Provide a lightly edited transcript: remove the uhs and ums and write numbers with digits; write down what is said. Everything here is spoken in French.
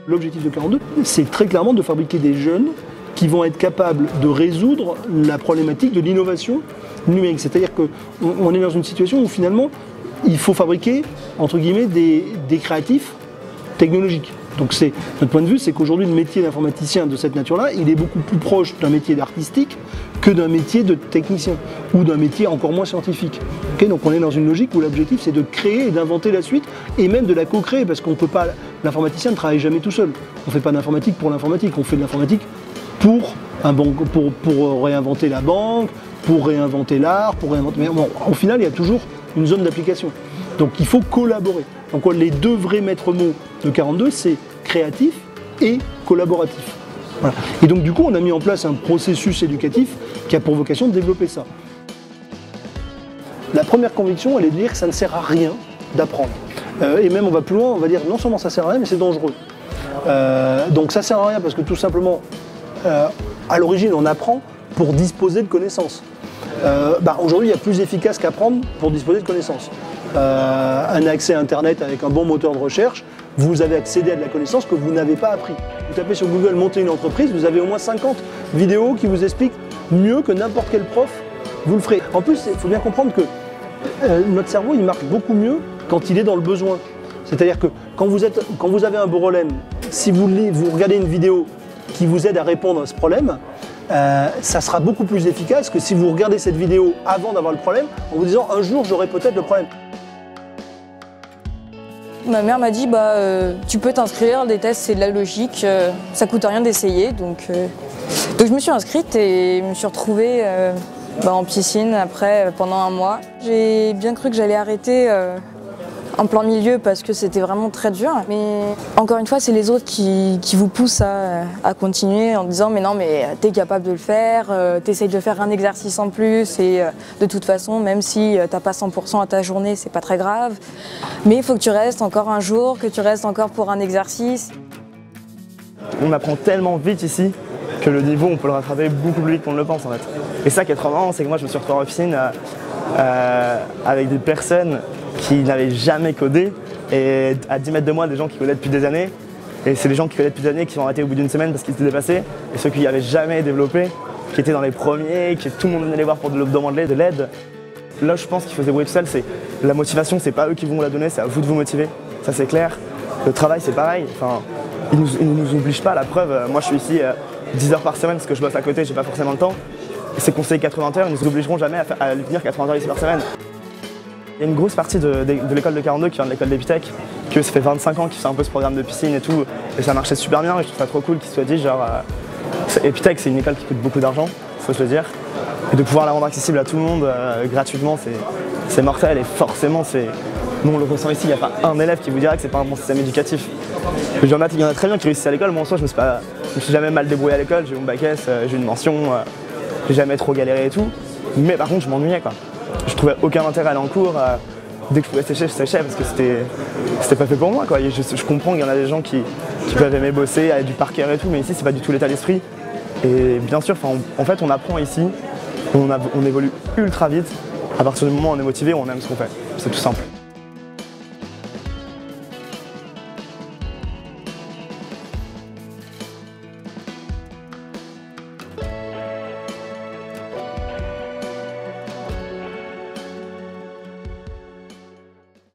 L'objectif de 42, c'est très clairement de fabriquer des jeunes qui vont être capables de résoudre la problématique de l'innovation numérique. C'est-à-dire qu'on est dans une situation où finalement, il faut fabriquer, entre guillemets, des créatifs technologiques. Donc notre point de vue, c'est qu'aujourd'hui, le métier d'informaticien de cette nature-là, il est beaucoup plus proche d'un métier d'artistique que d'un métier de technicien ou d'un métier encore moins scientifique. Okay, donc on est dans une logique où l'objectif, c'est de créer et d'inventer la suite et même de la co-créer parce qu'on peut pas. L'informaticien ne travaille jamais tout seul. On ne fait pas d'informatique pour l'informatique, on fait de l'informatique pour réinventer la banque, pour réinventer l'art, pour réinventer. Mais bon, au final, il y a toujours une zone d'application. Donc il faut collaborer. Donc les deux vrais maîtres mots de 42, c'est créatif et collaboratif. Voilà. Et donc du coup, on a mis en place un processus éducatif qui a pour vocation de développer ça. La première conviction, elle est de dire que ça ne sert à rien d'apprendre. Et même on va plus loin, on va dire non seulement ça sert à rien, mais c'est dangereux. Donc ça sert à rien parce que tout simplement, à l'origine, on apprend pour disposer de connaissances. Aujourd'hui, il y a plus efficace qu'apprendre pour disposer de connaissances. Un accès à Internet avec un bon moteur de recherche, vous avez accédé à de la connaissance que vous n'avez pas appris. Vous tapez sur Google « monter une entreprise », vous avez au moins 50 vidéos qui vous expliquent mieux que n'importe quel prof, vous le ferez. En plus, il faut bien comprendre que notre cerveau, il marche beaucoup mieux quand il est dans le besoin. C'est-à-dire que quand vous avez un problème, si vous regardez une vidéo qui vous aide à répondre à ce problème, ça sera beaucoup plus efficace que si vous regardez cette vidéo avant d'avoir le problème en vous disant « un jour, j'aurai peut-être le problème ». Ma mère m'a dit tu peux t'inscrire, les tests c'est de la logique, ça coûte rien d'essayer. Donc je me suis inscrite et je me suis retrouvée en piscine après pendant un mois. J'ai bien cru que j'allais arrêter en plein milieu parce que c'était vraiment très dur. Mais encore une fois, c'est les autres qui vous poussent à continuer en disant mais non mais t'es capable de le faire, t'essayes de faire un exercice en plus et de toute façon même si t'as pas 100% à ta journée, c'est pas très grave. Mais il faut que tu restes encore un jour, que tu restes encore pour un exercice. On apprend tellement vite ici que le niveau on peut le rattraper beaucoup plus vite qu'on ne le pense en fait. Et ça qui est trop marrant, c'est que moi je me suis retrouvé en piscine avec des personnes qui n'avaient jamais codé et à 10 mètres de moi des gens qui codaient depuis des années et c'est les gens qui codaient depuis des années qui sont arrêtés au bout d'une semaine parce qu'ils étaient dépassés et ceux qui n'avaient jamais développé, qui étaient dans les premiers, que tout le monde venait les voir pour demander de l'aide. Là je pense qu'il faut se débrouiller tout seul, c'est la motivation c'est pas eux qui vont la donner, c'est à vous de vous motiver, ça c'est clair. Le travail c'est pareil, enfin, ils nous obligent pas, la preuve, moi je suis ici 10 heures par semaine parce que je bosse à côté, j'ai pas forcément le temps. Ces conseillers 80 heures, ils nous obligeront jamais à venir 80 heures ici par semaine. Il y a une grosse partie de l'école de 42 qui vient de l'école d'Epitech, que ça fait 25 ans qu'ils font un peu ce programme de piscine et tout, et ça marchait super bien, et je trouve ça trop cool qu'ils se soient dit genre Epitech c'est une école qui coûte beaucoup d'argent, faut se le dire, et de pouvoir la rendre accessible à tout le monde gratuitement c'est mortel, et forcément nous on le ressent ici, il n'y a pas un élève qui vous dira que c'est pas un bon système éducatif. Il y en a très bien qui réussissent à l'école, moi en soi je me suis jamais mal débrouillé à l'école, j'ai eu mon bac S, j'ai eu une mention, j'ai jamais trop galéré et tout, mais par contre je m'ennuyais quoi. Je trouvais aucun intérêt à aller en cours, dès que je pouvais sécher, je séchais parce que c'était pas fait pour moi quoi. Je comprends qu'il y en a des gens qui peuvent aimer bosser, aller du par cœur et tout, mais ici c'est pas du tout l'état d'esprit. Et bien sûr, en fait on apprend ici, on évolue ultra vite, à partir du moment où on est motivé, on aime ce qu'on fait, c'est tout simple.